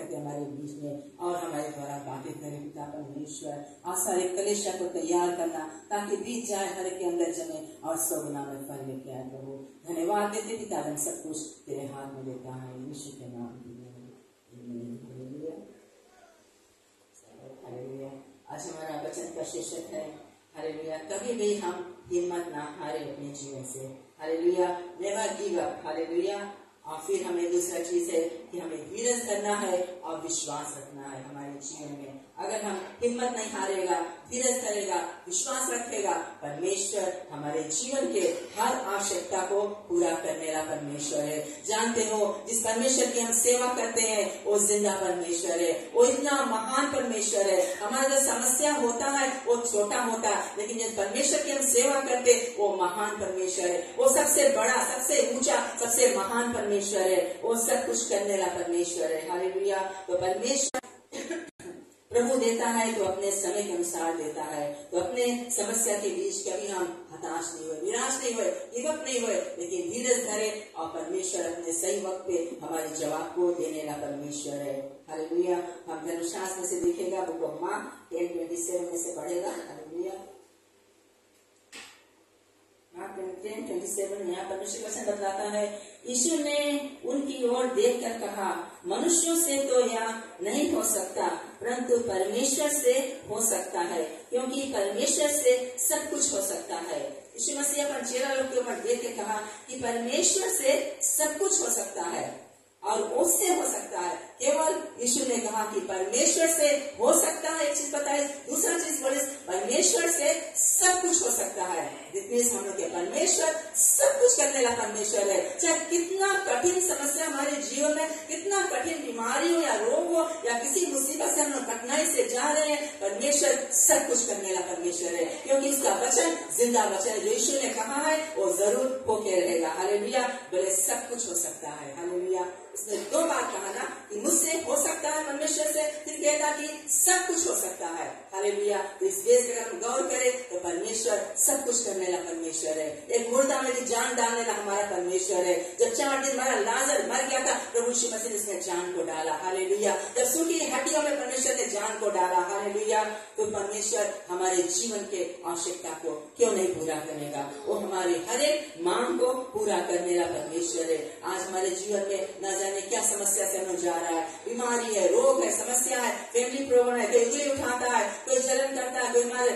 करके हमारे बीच में और हमारे द्वारा बातें करें पिता परमेश्वर। आज सारे कलेशा को तैयार करना ताकि बीज जाए, हर के अंदर जमे और 100 गुना में फल लेके आए प्रभु। धन्यवाद देते पिता, हम सब कुछ तेरे हाथ में देता है यीशु के नाम में। हालेलुया। आज हमारा वचन का शीर्षक है हालेलुया, कभी भी हम हिम्मत ना हारे अपने जीवन से। Hallelujah, never give up. Hallelujah. और फिर हमें दूसरा चीज है कि हमें धीरज करना है और विश्वास रखना है हमारे जीवन में। अगर हम हिम्मत नहीं हारेगा, धीरज करेगा, विश्वास रखेगा, परमेश्वर हमारे जीवन के हर आवश्यकता को पूरा करने वाला परमेश्वर है। जानते हो, जिस परमेश्वर की हम सेवा करते हैं वो जिंदा परमेश्वर है, वो इतना महान परमेश्वर है। हमारा जो समस्या होता है वो छोटा होता है, लेकिन जिस परमेश्वर की हम सेवा करते वो महान परमेश्वर है। वो सबसे बड़ा, सबसे ऊंचा, सबसे महान परमेश्वर है। वो सब कुछ करने वाला परमेश्वर है। हालेलुया। तो परमेश्वर प्रभु देता है तो अपने समय के अनुसार देता है। तो अपने समस्या के बीच कभी हम हताश नहीं हुए, निराश नहीं हुए, गिवअप नहीं हुए, लेकिन धीरज धरे और परमेश्वर अपने सही वक्त पे हमारे जवाब को देने वाला परमेश्वर है। हालेलुया। हम धर्मशास्त्र में से देखेगा, बुक ऑफ मार्क 10:27 में से पढ़ेगा। हालेलुया। मार्क 10:27 यहाँ परमेश्वर का वचन बताता है, यीशु ने उनकी ओर देखकर कहा, मनुष्यों से तो यह नहीं हो सकता, परंतु परमेश्वर से हो सकता है, क्योंकि परमेश्वर से सब कुछ हो सकता है। यीशु मसीह अपन चेला लोग के ऊपर देख के कहा कि परमेश्वर से सब कुछ हो सकता है और उससे हो सकता है। केवल यीशु ने कहा कि परमेश्वर से हो सकता है, एक चीज बताए। दूसरा चीज बोले, परमेश्वर से सब कुछ हो सकता है। जितने हम लोग के परमेश्वर सब कुछ करने वाला परमेश्वर है। चाहे कितना कठिन समस्या हमारे जीवन में, कितना कठिन बीमारी हो या रोग हो या किसी मुसीबत से हम लोग कठिनाई से जा रहे हैं, परमेश्वर सब कुछ करने वाला परमेश्वर है, क्योंकि उसका वचन जिंदा वचन है। जो यीशु ने कहा है वो जरूर होके रहेगा। हालेलुया। बोले सब कुछ हो सकता है। हालेलुया। उसने 2 बार कहा ना कि मुझसे हो सकता है परमेश्वर से, फिर कहता कि सब कुछ हो सकता है। हालेलुया। तो इस देश पर हम गौर करें तो परमेश्वर सब कुछ करने वाला परमेश्वर है। एक मुर्दा में भी जान डालने वाला हमारा परमेश्वर है। जब 4 दिन हमारा लाजर मर गया था, प्रभु यीशु मसीह ने उसने जान को डाला। हालेलुया। जब सूखी हड्डियों में परमेश्वर ने जान को डाला, हालेलुया, तो परमेश्वर हमारे जीवन के आवश्यकता को क्यों नहीं पूरा करेगा। वो हमारे हर एक मांग को पूरा करने वाला परमेश्वर है। आज हमारे जीवन में न जाने क्या समस्या से हम जा रहा है, बीमारी है, रोग है, समस्या है, फैमिली प्रॉब्लम है, कोई उंगली उठाता है, कोई जलन करता है, कोई हमारे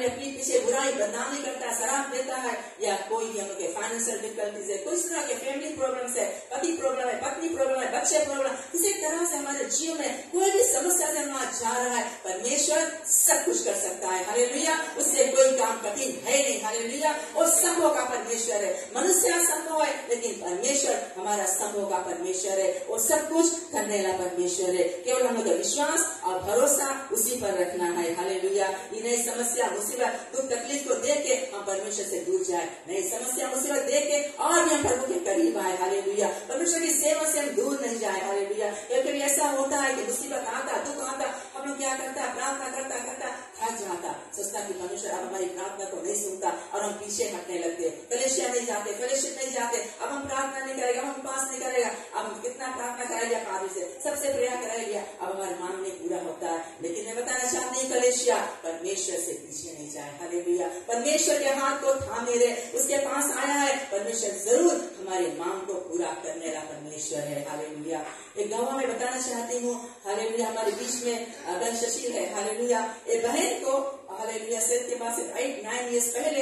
अपनी पीछे बुराई बदनामी करता है, शराब देता है, या कोई भी हम लोग के फाइनेंशियल डिफिकल्टीज है, कोई तरह के फैमिली प्रॉब्लम है, पति प्रॉब्लम है, पत्नी प्रॉब्लम है, बच्चे प्रॉब्लम, किसी तरह से हमारे जीवन में कोई भी समस्या से हम आज जा रहा है, परमेश्वर सब कुछ कर सकता है। हालेलुया। उससे कोई काम कठिन है नहीं। हालेलुया। और संभव का परमेश्वर है। मनुष्य असंभव है, लेकिन परमेश्वर हमारा संभव का परमेश्वर है। वो सब कुछ करने वाला परमेश्वर है। केवल हम लोग का विश्वास और भरोसा उसी पर रखना है। हालेलुया। ये नई समस्या, मुसीबत, दुख, तकलीफ को देख के हम परमेश्वर से दूर जाए, नई समस्या, मुसीबत देख के और भी हम प्रभु के करीब आए। हालेलुया। परमेश्वर की सेवा से हम दूर नहीं जाए। हालेलुया। कभी ऐसा होता है कि मुसीबत आता, दुख आता, हम लोग क्या करता है, प्रार्थना करता करता थक जाता, सोचता कि परमेश्वर अब हमारी प्रार्थना को नहीं सुनता और हम पीछे हटने लगते, कलेशिया नहीं जाते, फेलोशिप नहीं जाते, अब हम प्रार्थना नहीं करेगा, हम उपास नहीं करेगा, अब हम कितना प्रार्थना कराएगा, पापी से सबसे प्रेयर कराएगा, अब हमारी मांग नहीं पूरा होता है। लेकिन मैं बताना चाहती हूँ, कलेशिया परमेश्वर से पीछे नहीं जाए। हालेलुया। परमेश्वर के हाथ को थामे रहे, उसके पास आया है, परमेश्वर जरूर हमारी मांग को पूरा करने वाला परमेश्वर है। हालेलुया। एक गवाह में बताना चाहती हूँ, हालेलुया, हमारे बीच में बहन शशि है। हालेलुया। एक बहन को हालेलुया से के पास 8-9 ईयर्स पहले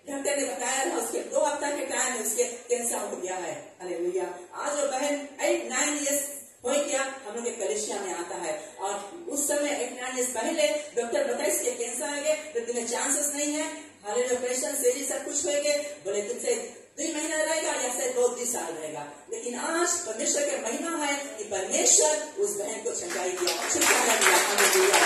डॉक्टर ने बताया था उसके 2 हफ्ता के टाइम में उसके कैंसर हो गया है। हालेलुया। आज वो बहन 8-9 ईयर्स हो गया हम लोग के कलेशिया में आता है, और उस समय 8-9 ईयर्स पहले डॉक्टर बताए इसके कैंसर आएंगे तो तुम्हें चांसेस नहीं है। हालेलुया। ऑपरेशन से सब कुछ होएंगे, बोले तुमसे 2 महीना रहेगा या फिर 2-3 साल रहेगा। लेकिन आज परमेश्वर का महिमा है कि परमेश्वर उस बहन को चंगाई दिया, छुटकारा दिया। हालेलुया।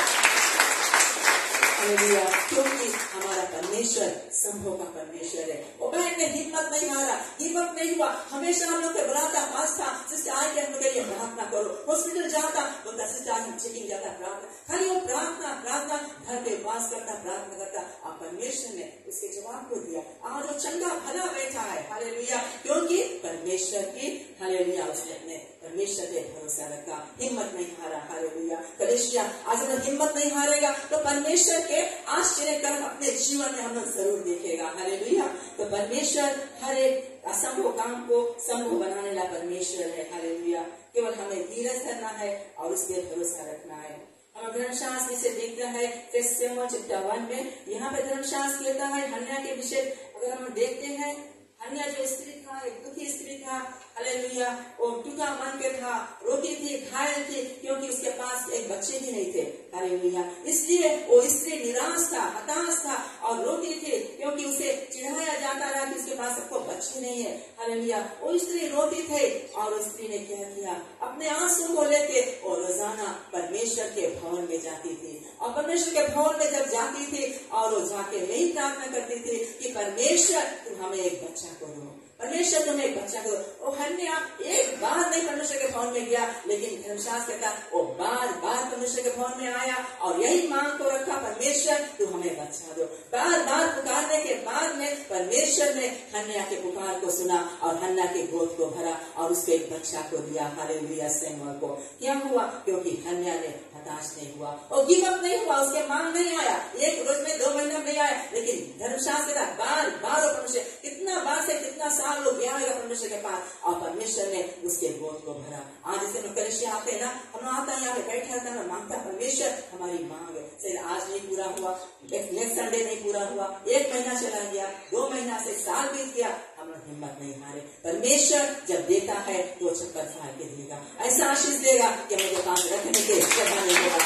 हालेलुया। क्योंकि हमारा परमेश्वर संभव का परमेश्वर है। वो बहन ने हिम्मत नहीं हारा, गिवअप नहीं हुआ, हमेशा हम लोग के बुलाता पास था, सिस्टर आके हम लोग के लिए प्रार्थना करो, हॉस्पिटल जाता बोलता सिस्टर आज हम चेकिंग जाता, प्रार्थना, खाली वो प्रार्थना प्रार्थना, घर पे पास करता, प्रार्थना करता, और परमेश्वर ने उसके जवाब को दिया। आज वो चंगा भला बैठा है। हालेलुया। क्योंकि परमेश्वर की हालेलुया उसने अपने परमेश्वर पे भरोसा रखा, हिम्मत नहीं हारा। हालेलुया। कलीसिया आज हम हिम्मत नहीं हारेगा तो परमेश्वर के आश्चर्य कर्म अपने जीवन में हम लोग जरूर देखेगा। हालेलुया। तो परमेश्वर हर एक असंभव काम को संभव बनाने वाला परमेश्वर है। हालेलुया। केवल हमें धीरज धरना है और उस पर भरोसा रखना है। हम धर्मशास्त्र में से देखता है चैप्टर 1 में, यहाँ पे धर्मशास्त्र कहता है हन्ना के विषय। अगर हम देखते हैं, हन्ना जो स्त्री था, एक दुखी स्त्री था। हालेलुया। वो टूटा मन के था, रोटी थी, घायल थी, क्योंकि उसके पास एक बच्चे भी नहीं थे। हालेलुया। इसलिए वो स्त्री निराश था, हताश था, और रोटी थी क्योंकि उसे चिढ़ाया जाता रहा कि उसके पास सबको बच्चे नहीं है। हालेलुया। वो स्त्री रोटी थे और उस स्त्री ने क्या किया, अपने आंसू को लेके और रोजाना परमेश्वर के भवन में जाती थी। और परमेश्वर के भवन में जब जाती थी और वो जाके यही प्रार्थना करती थी कि परमेश्वर तुम हमें एक बच्चा को दो, परमेश्वर तुम्हें एक बच्चा को दो। और हन्ना एक बार नहीं परमेश्वर के भवन में गया, लेकिन धर्मशास्त्र कहता वो बार बार परमेश्वर के भवन में आया और यही मांग को रखा, परमेश्वर तू हमें बच्चा दो। बार बार पुकारने के बाद में परमेश्वर ने हन्ना के पुकार को सुना और हन्ना के गोद को भरा और उसको एक बच्चा को दिया। हालेलुया। सैमुअल को क्या हुआ, क्योंकि हन्ना ने हताश नहीं हुआ और गिव अप नहीं हुआ। उसके मांग नहीं आया, एक रोज में 2 महीना में आया, लेकिन धर्मशास्त्र बार बार परमेश्वर कितना बार से कितना साल लोग गया होगा परमेश्वर के पास और परमेश्वर ने उसके गोद को भरा। आज जैसे लोग कलीसिया आते हैं ना, हम आता है यहाँ पे बैठा रहता है, मांगता परमेश्वर हमारी मांग है, आज नहीं पूरा हुआ, नेक्स्ट संडे नहीं पूरा हुआ, 1 महीना चला गया, 2 महीना से साल बीत गया, हम लोग हिम्मत नहीं हारे। परमेश्वर जब देता है तो चक्कर फाड़ के देगा, ऐसा आशीष देगा कि मुझे काम रखने के जगह नहीं होगा।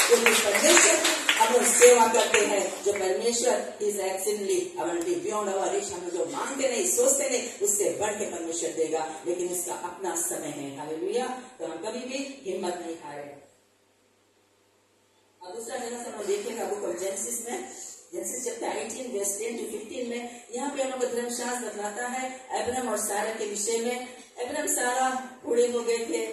परमेश्वर की हम लोग सेवा करते हैं, जो परमेश्वर is accidentally abundantly beyond our reach. हम जो मांगते नहीं, सोचते नहीं, उससे बढ़ के परमेश्वर देगा, लेकिन उसका अपना समय है। हालेलुया। तो हम कभी भी हिम्मत नहीं हारे। अब दूसरा जगह से हम देखेगा बुक ऑफ जेनेसिस में, जेनेसिस चैप्टर 18 वर्स 10 to 15 में, यहाँ पे हम लोग धर्मशास्त्र बतलाता है अब्राहम और सारा के विषय में। अब्राहम सारा बूढ़े हो गए थे,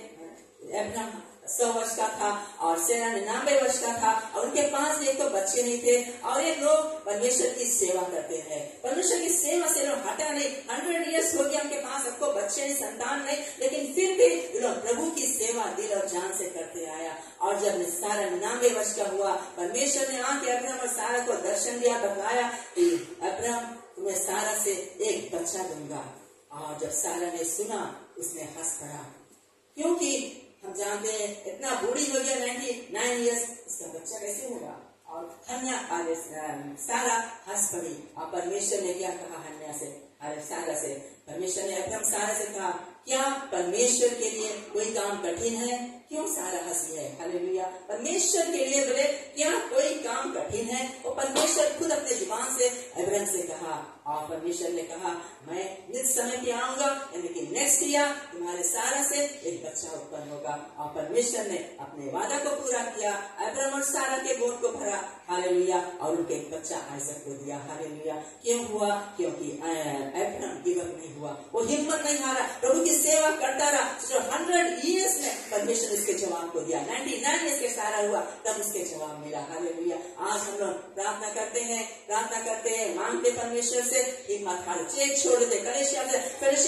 अब्राहम 100 वर्ष का था और सारा 99 वर्ष का था और उनके पास एक तो बच्चे नहीं थे और ये लोग परमेश्वर की सेवा करते हैं। परमेश्वर की सेवा से लोग हटा नहीं, 100 ईयर्स हो गया उनके पास, सबको बच्चे नहीं, संतान नहीं, लेकिन फिर भी लोग प्रभु की सेवा दिल और जान से करते आया। और जब सारा 99 वर्ष का हुआ, परमेश्वर ने आके अब्राहम और सारा को दर्शन दिया, बताया कि अब्राहम तुम्हें सारा से एक बच्चा दूंगा। और जब सारा ने सुना, उसने हंस पड़ा, क्योंकि हम जानते हैं इतना बूढ़ी हो गया, 99 ईयर्स, उसका बच्चा कैसे होगा। और हन्ना सारा हंस पड़ी। और परमेश्वर ने क्या कहा हन्ना से, सारा से, परमेश्वर ने अब्राहम सारा से कहा, क्या परमेश्वर के लिए कोई काम कठिन है? क्यों सारा हंसी है? हालेलुया। परमेश्वर के लिए बोले क्या कोई काम कठिन है? और परमेश्वर खुद अपने जुबान से अब्राहम से कहा, और परमेश्वर ने कहा मैं निज समय पे आऊंगा, यानी कि नेक्स्ट ईयर तुम्हारे सारा से एक बच्चा उत्पन्न होगा। और परमेश्वर ने अपने वादा को पूरा किया, अब्राहम और सारा के गोद को भरा। हालेलुया। और उनके एक बच्चा आइजक को दिया। हालेलुया। क्यों हुआ? क्योंकि अब्राहम गिव अप नहीं हुआ, वो हिम्मत नहीं हारा, प्रभु की सेवा करता रहा। 100 ईयर्स में परमेश्वर उसके जवाब को दिया, 99 ईयर्स के सारा हुआ, तब उसके जवाब मिला। हालेलुया। आज हम लोग प्रार्थना करते हैं, मांगते परमेश्वर से, हिम्मत हार, चेक छोड़ देते, कलेशिया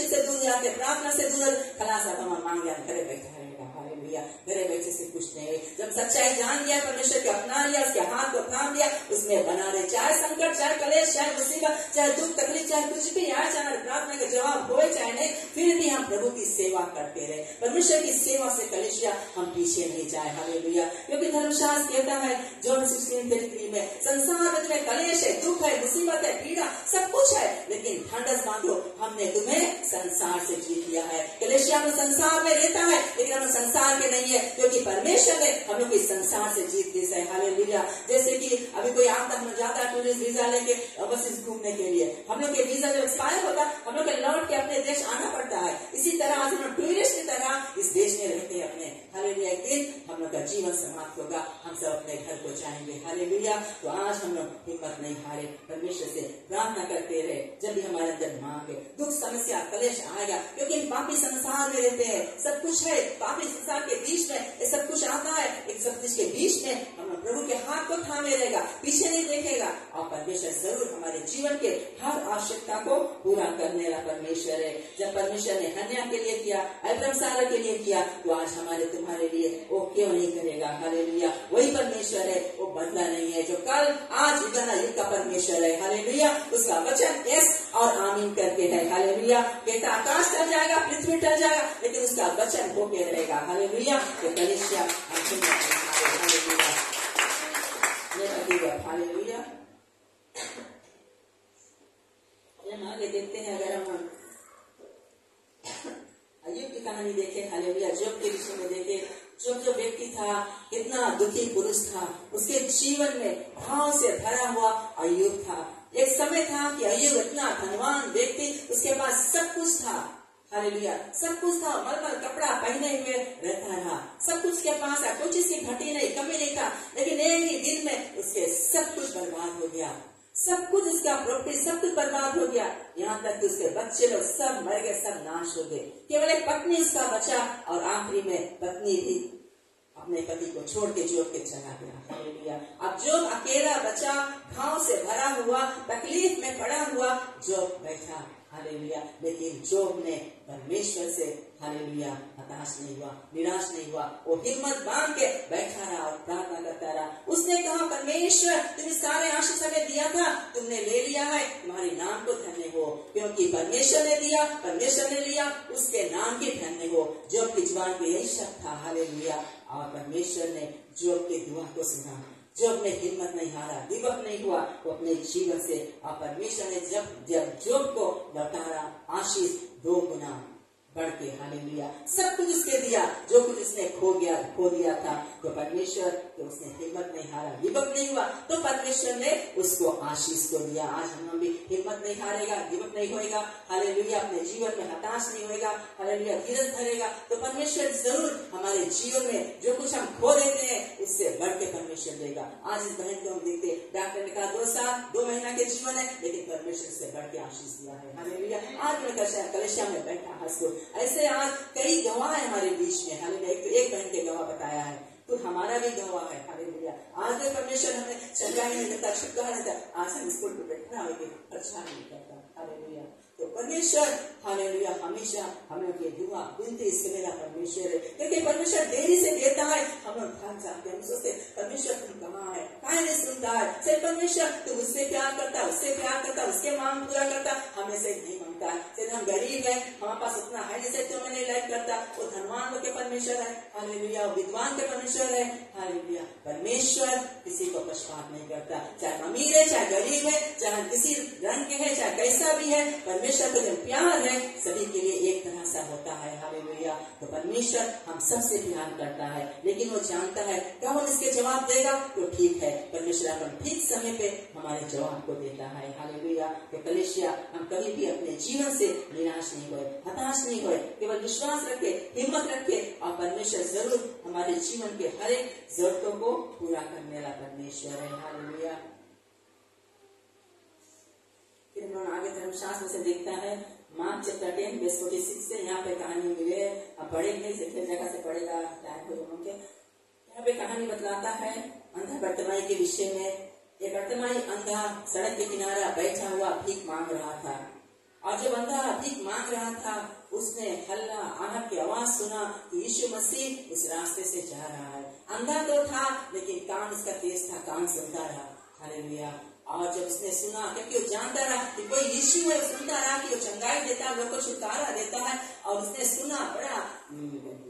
से दूर जाते, प्रार्थना से दूर, खलासा हम मांग लिया, घरे बैठा रहेगा। हालेलुया। घरे बैठे से कुछ नहीं। जब सच्चाई जान लिया, परमेश्वर को अपना लिया, उसके हाथ को थाम लिया, उसमें बना रहे, चाहे संकट, चाहे कलेश, चाहे मुसीबत, चाहे दुख तकलीफ, चाहे कुछ भी आए, चाहे प्रार्थना का जवाब हो चाहे नहीं, फिर भी हम प्रभु की सेवा करते रहे। परमेश्वर की सेवा से कलेशिया हम पीछे नहीं जाए। हालेलुया। क्योंकि धर्मशास्त्र कहता है जॉन 16:33 में, संसार में कलेश है, दुख है, मुसीबत है, पीड़ा, सब कुछ है, लेकिन ढांढस बांधो, हमने तुम्हें संसार से जीत लिया है। कलेशिया में संसार में रहता है, लेकिन हम संसार के नहीं है, क्योंकि परमेश्वर ने हम लोग इस संसार से जीत ली है। हालेलुया। जैसे कि अभी कोई आता, हम जाता है टूरिस्ट वीजा लेके ओवरसीज घूमने के लिए, हम लोग के वीजा जब एक्सपायर होता, हम लोग के लौट के अपने देश आना पड़ता है। इसी तरह आज हम टूरिस्ट की तरह इस देश में रहते हैं अपने। हालेलुया। एक दिन हम लोग का जीवन समाप्त होगा, हम सब अपने घर को जाएंगे। हालेलुया। तो आज हम लोग हिम्मत नहीं हारे, परमेश्वर से प्रार्थना करते रहे। जब भी हमारे अंदर मांगे, दुख, समस्या, कलेश आएगा, क्योंकि पापी संसार में रहते हैं, सब कुछ है पापी संसार के बीच में, ये सब कुछ आता है, एक सब कुछ के बीच में हम लोग प्रभु के हाथ को थामे रहेगा, पीछे नहीं देखेगा, और परमेश्वर जरूर हमारे जीवन के हर आवश्यकता को पूरा करने मेरा परमेश्वर है। जब परमेश्वर ने हन्या के लिए किया, अब्राहम सारा के लिए किया, तो आज हमारे तुम्हारे लिए वो क्यों नहीं करेगा। हालेलुया, वही परमेश्वर है, वो बदला नहीं है, जो कल आज इतना युग का परमेश्वर है। हालेलुया, उसका वचन यस और आमीन करके है। हालेलुया, कहता आकाश टल जाएगा, पृथ्वी टल जाएगा, लेकिन उसका वचन होके रहेगा। हालेलुया, तो कलीसिया हालेलुया। हम आगे देखते हैं, अगर हम अय्यूब की कहानी देखें, हालेलुया, जोब के विषय में देखें, जो व्यक्ति था, कितना दुखी पुरुष था, उसके जीवन में घाव से भरा हुआ अय्यूब था। एक समय था कि अय्यूब इतना धनवान व्यक्ति, उसके पास सब कुछ था। हालेलुया, सब कुछ था, मलमल कपड़ा पहने हुए रहता रहा, सब कुछ के पास है, कुछ इसकी घटी नहीं, कमी नहीं था। लेकिन एक ही दिन में उसके सब कुछ बर्बाद हो गया, सब कुछ इसका प्रॉपर्टी सब कुछ बर्बाद हो गया। यहाँ तक कि उसके बच्चे लोग सब मर गए, सब नाश हो गए। केवल एक पत्नी उसका बचा, और आखिरी में पत्नी भी अपने पति को छोड़ के जोब के चला गया। हालेलुया, अब जोब अकेला बचा, घाव से भरा हुआ, तकलीफ में पड़ा हुआ जोब बैठा। हालेलुया, लेकिन जोब ने परमेश्वर से हालेलुया हताश नहीं हुआ, निराश नहीं हुआ, वो हिम्मत बांध के बैठा रहा और प्रार्थना करता रहा। उसने कहा, परमेश्वर तुमने सारे आशीष हमें दिया था, तुमने ले लिया है, तुम्हारे नाम को धन्य हो, क्योंकि परमेश्वर ने दिया, परमेश्वर ने लिया, उसके नाम की धन्य हो। जोब की जुबान पे यही शब्द था। हालेलुया, और परमेश्वर ने जोब के दुआ को सुना। जोब ने हिम्मत नहीं हारा, दिवक नहीं हुआ, वो अपने जीवन से, और परमेश्वर ने जब जोब को लौटाया, आशीष 2 गुना बढ़ के, हालेलुया, सब कुछ उसके दिया, जो कुछ उसने खो दिया था, तो परमेश्वर तो उसने हिम्मत नहीं हारा, दिवक नहीं हुआ, तो परमेश्वर ने उसको आशीष को दिया। आज हम भी हिम्मत नहीं हारेगा, दिवक नहीं होएगा, हालेलुया, अपने जीवन में हताश नहीं होएगा, हालेलुया, धीरज धरेगा, तो परमेश्वर जरूर हमारे जीवन में जो कुछ हम खो देते हैं उससे बढ़ के परमेश्वर देगा। आज इस बहन को हम देखते, डॉक्टर ने कहा 2 साल 2 महीना के जीवन है, लेकिन परमेश्वर से बढ़ के आशीष दिया है। हालेलुया, आज मैं कलेशिया में बैठा हंसो, ऐसे आज कई गवाह है हमारे बीच में। हालेलुया, एक बहन के गवाह बताया है, तो हमारा भी गवाह है। हालेलुया, आज भी परमेश्वर हमें चंगाई नहीं देता, छुटकारा देता। आज हम स्कूल पे बैठना होगी, अच्छा नहीं करता। हालेलुया, तो परमेश्वर हालेलुया हमेशा हमें के दुआ विनती सुनेगा परमेश्वर है, क्योंकि परमेश्वर देरी से देता है। हम लोग भाग जाते हैं, हम सोचते परमेश्वर तुम कहाँ है, काहे नहीं सुनता है। सिर्फ परमेश्वर तुम उससे प्यार करता, उससे प्यार करता, उसके मांग पूरा करता, हमें से नहीं मांगता है। सिर्फ हम गरीब है, हमारे पास उतना है जिसे तुम्हें नहीं लाइक करता। वो धनवान लोग के परमेश्वर है, हालेलुया, विद्वान के परमेश्वर है। हालेलुया, परमेश्वर किसी को पक्षपात नहीं करता, चाहे अमीर है, चाहे गरीब है, चाहे किसी रंग के है, चाहे कैसा भी है, परमेश्वर का जो प्यार है सभी के लिए एक तरह सा होता है। हालेलुया, तो परमेश्वर हम सबसे प्यार करता है, लेकिन वो जानता है कब हम इसके जवाब देगा तो ठीक है। परमेश्वर अपन ठीक समय पे हमारे जवाब को देता है। हालेलुया, तो कलीसिया हम कभी भी अपने जीवन से निराश नहीं हुए, हताश नहीं हुए, केवल विश्वास रखे, हिम्मत रखे, और परमेश्वर जरूर हमारे जीवन के हर एक जरूरतों को पूरा करने वाला परमेश्वर है। हालेलुया, फिर हम आगे धर्मशास्त्र से देखता है, मार्क चैप्टर 10 वर्स 46 से यहाँ पे कहानी मिले। अब पढ़ेंगे, जितने जगह से पढ़ेगा टाइम हो होंगे। यहाँ पे कहानी बतलाता है अंधा बर्तमाई के विषय में। एक बर्तमाई अंधा सड़क के किनारा बैठा हुआ भीख मांग रहा था, और जब अंधा भीख मांग रहा था उसने हल्ला आहट की आवाज सुना कि यीशु मसीह उस रास्ते से जा रहा है। अंधा तो था लेकिन कान उसका तेज था, कान सुनता रहा। हालेलुया, और जब उसने सुना, क्योंकि वो जानता रहा कि कोई यीशु है, सुनता रहा कि वो चंगाई देता है, लोगों को छुटकारा देता है, और उसने सुना बड़ा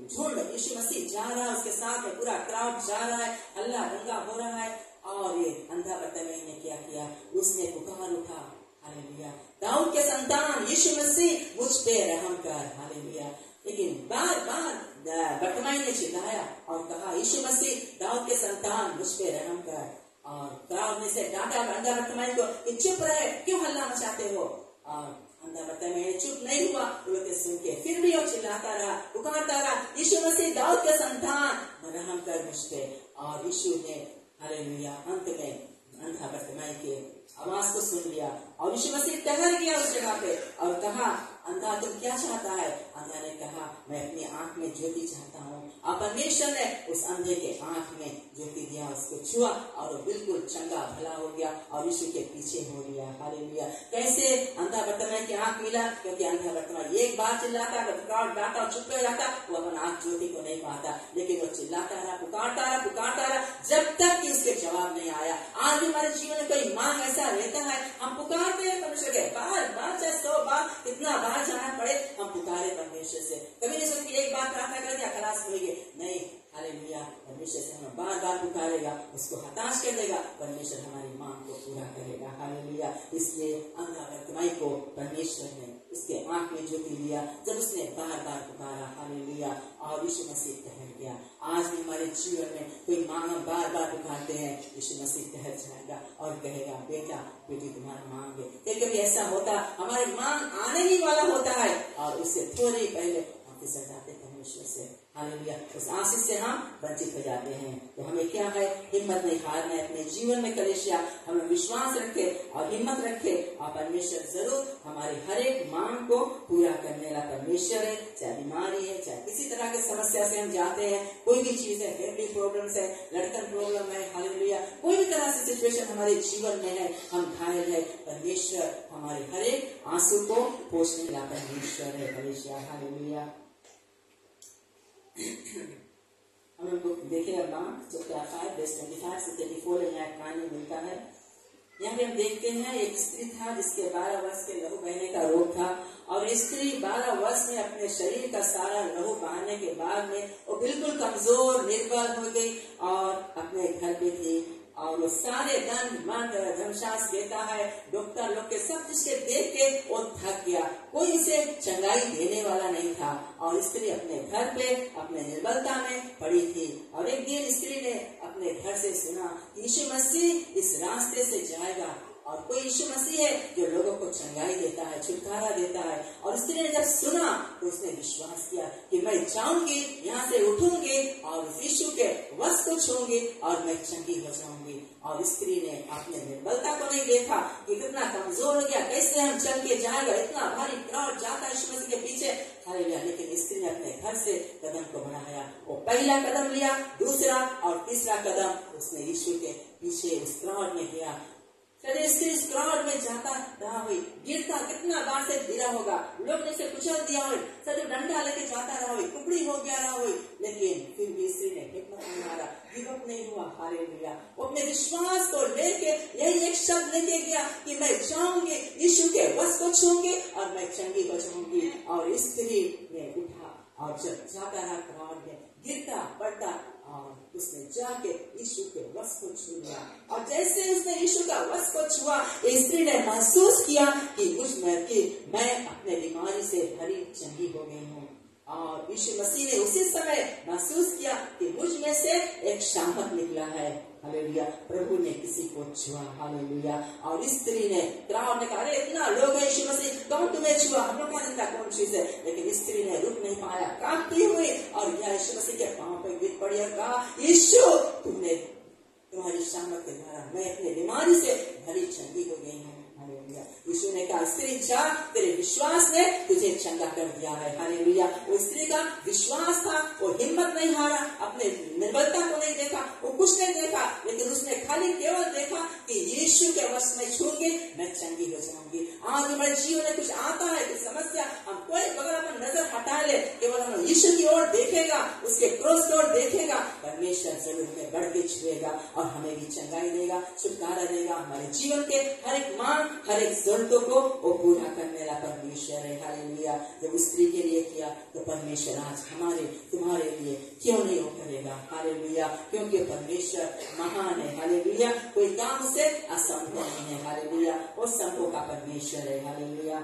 झुंड यीशु मसीह जा रहा है, उसके साथ में पूरा क्राउड जा रहा है, हल्ला दंगा हो रहा है। और ये अंधा बर्तिमाई ने क्या किया, उसने पुकार उठा, हालेलुया, दाऊद के संतान यीशु मसीह मुझ पे रहम कर। हालेलुया, लेकिन बार बार बर्तिमाई ने चिल्लाया और कहा, यीशु मसीह दाऊद के संतान मुझ पे रहम कर। और क्राउड ने से डांटा अंधा बर्तिमाई को कि चुप रहे, क्यों हल्ला मचाते हो। और अंधा बर्तिमाई चुप नहीं हुआ, उन्होंने सुन के फिर भी वो चिल्लाता रहा, पुकारता रहा, यीशु मसीह दाऊद के संतान रहम कर मुझ पे। और यीशु ने हालेलुया अंत में अंधा बर्तिमाई के आवाज को सुन सुन लिया और यीशु मसीह ठहर गया उस जगह पे और कहा, अंधा तुम क्या चाहता है? अंधा ने कहा, मैं अपनी आंख में ज्योति चाहता हूँ। और परमेश्वर ने उस अंधे के आंख में ज्योति दिया, उसको छुआ और वो बिल्कुल चंगा भला हो गया और यीशु के पीछे हो गया। हालेलुया। कैसे अंधा बर्तिमाई की आंख मिला? क्योंकि अंधा बर्तिमाई एक बार चिल्लाता, डांटा, चुप कर जाता, वो अपन आंख ज्योति को नहीं पाता, लेकिन वो चिल्लाता रहा, पुकारता रहा जब तक कि उसके जवाब नहीं आया। आज भी हमारे जीवन में कोई मांग ऐसा रहता है, हम पुकारते हैं परमेश्वर के, बार चाहे 100 बार, कितना बार जाना पड़े, हम पुकारे परमेश्वर से। कभी नहीं सोचते एक बार प्रार्थना कर दिया खलास हो गए, नहीं। हालेलुया। परमेश्वर से हम बार बार पुकारेगा, उसको हताश कर देगा, परमेश्वर हमारी मांग को पूरा करेगा। हालेलुया। इसलिए अंधा बर्तिमाई को परमेश्वर ने उसके आंख में ज्योति दिया जब उसने बार बार पुकारा। हालेलुया। और यीशु मसीह ठहर गया। आज भी हमारे जीवन में कोई मांग हम बार बार पुकारते हैं, यीशु मसीह ठहर जाएगा और कहेगा, बेटा बेटी तुम्हारा मांग है। कभी ऐसा होता हमारे मांग आने ही वाला होता है और उससे थोड़े ही पहले हम फिसल जाते परमेश्वर से। हालेलुया। उस आशीष से हम वंचित हो जाते हैं। तो हमें क्या है? हिम्मत नहीं हारना है अपने जीवन में। कलेशिया हम विश्वास रखे और हिम्मत रखे और परमेश्वर जरूर हमारी हर एक मांग को पूरा करने वाला परमेश्वर है। चाहे बीमारी है, चाहे किसी तरह की समस्या से हम जाते हैं, कोई भी चीज है, फैमिली प्रॉब्लम्स है, लड़कन प्रॉब्लम है, हालेलुया, कोई भी तरह से सिचुएशन हमारे जीवन में है, हम घायल है, परमेश्वर हमारे हर एक आंसू को पोंछने वाला परमेश्वर है। कलेशिया हालेलुया। हम लोग देखें मार्क चैप्टर 5 वर्स 25 से 34 में मिलता है। यहाँ पे हम देखते हैं एक स्त्री था जिसके 12 वर्ष के लहू बहने का रोग था और स्त्री 12 वर्ष में अपने शरीर का सारा लहू बहाने के बाद में वो बिल्कुल कमजोर निर्बल हो गई और अपने घर पे थी और वो सारे धर्मशास्त्र देता है, डॉक्टर लोग के सब चीज के देख के वो थक गया, कोई इसे चंगाई देने वाला नहीं था और स्त्री अपने घर पे अपने निर्बलता में पड़ी थी। और एक दिन स्त्री ने अपने घर से सुना कि यीशु मसीह इस रास्ते से जाएगा और कोई यीशु मसीह है जो लोगों को चंगाई देता है, छुटकारा देता है। और स्त्री ने जब सुना तो उसने विश्वास किया कि मैं जाऊंगी, यहाँ से उठूंगी और यीशु के वस्त्र को छूंगी और मैं चंगी हो जाऊंगी। और स्त्री ने अपने निर्बलता को नहीं देखा कि कितना कमजोर हो गया, कैसे हम चल के जाएगा, इतना भारी क्राउड जाता है यीशु मसीह के पीछे। हालेलुया। लेकिन स्त्री ने अपने घर से कदम को बढ़ाया, वो पहला कदम लिया, दूसरा और तीसरा कदम उसने यीशु के पीछे उस क्राउड में किया। स्त्री इस क्राउड में जाता रहा हुई, गिरता कितना बार से गिरा होगा, लोग ने इसे कुचल दिया हुई, सर डंडा लेके जाता रहा हुई, कुपड़ी हो गया रहा हुई, लेकिन फिर भी स्त्री ने हिम्मत नहीं हारा, गिवअप नहीं हुआ। हालेलुया। वो अपने विश्वास को लेके यही एक शब्द लेके गया कि मैं जाऊंगी, यीशु के वस्त्र को छूंगी और मैं चंगी हो जाऊंगी। और स्त्री ने उठा और जब जाता रहा क्राउड में, गिरता पड़ता और उसने जाके यीशु के वस्त्र को छू लिया। और जैसे उसने यीशु का वस्त्र को छुआ, स्त्री ने महसूस किया कि मैं अपने बीमारी से भरी चंगी हो गई हूँ। और यीशु मसीह ने उसी समय महसूस किया कि मुझ में से एक शामत निकला है। हालेलुया। प्रभु ने किसी को छुआ। हालेलुया। और स्त्री ने, क्राउड ने कहा, अरे इतना लोग है, यीशु मसीह कौन तुम्हें छुआ, हम लोग का कौन चीज है। लेकिन स्त्री ने रुक नहीं पाया, कांपती हुई और यीशु मसीह के पांव पर गिर पड़ी और कहा, यीशु तुम्हारी शामत के द्वारा मैं अपनी बीमारी से भरी चंगी हो गई हूँ। हालेलुया। यीशु ने कहा, स्त्री जा, तेरे विश्वास ने तुझे चंगा कर दिया है। हालेलुया। वो स्त्री का विश्वास था, वो हिम्मत नहीं हारा, अपने निर्बलता को नहीं देखा, वो कुछ नहीं देखा, लेकिन उसने खाली केवल देखा कि यीशु के वश में छूंगी, मैं चंगी हो जाऊंगी। आज हमारे जीवन में कुछ आता है, कुछ समस्या, हम कोई अगर अपन नजर हटा ले, केवल हम यीशु की ओर देखेगा, उसके क्रोस की ओर देखेगा, परमेश्वर जरूर हमें बढ़ के छुएगा और हमें भी चंगाई देगा, छुटकारा देगा। हमारे जीवन के हर एक मांग, हर एक जरूरतों को वो पूरा करने वाला परमेश्वर है। हालेलुया। जब स्त्री के लिए किया तो परमेश्वर आज हमारे तुम्हारे लिए क्यों नहीं वो करेगा। हालेलुया। क्योंकि परमेश्वर महान है। हालेलुया। कोई काम उसे असंभव नहीं है। हालेलुया। वो संभव का परमेश्वर है। हालेलुया।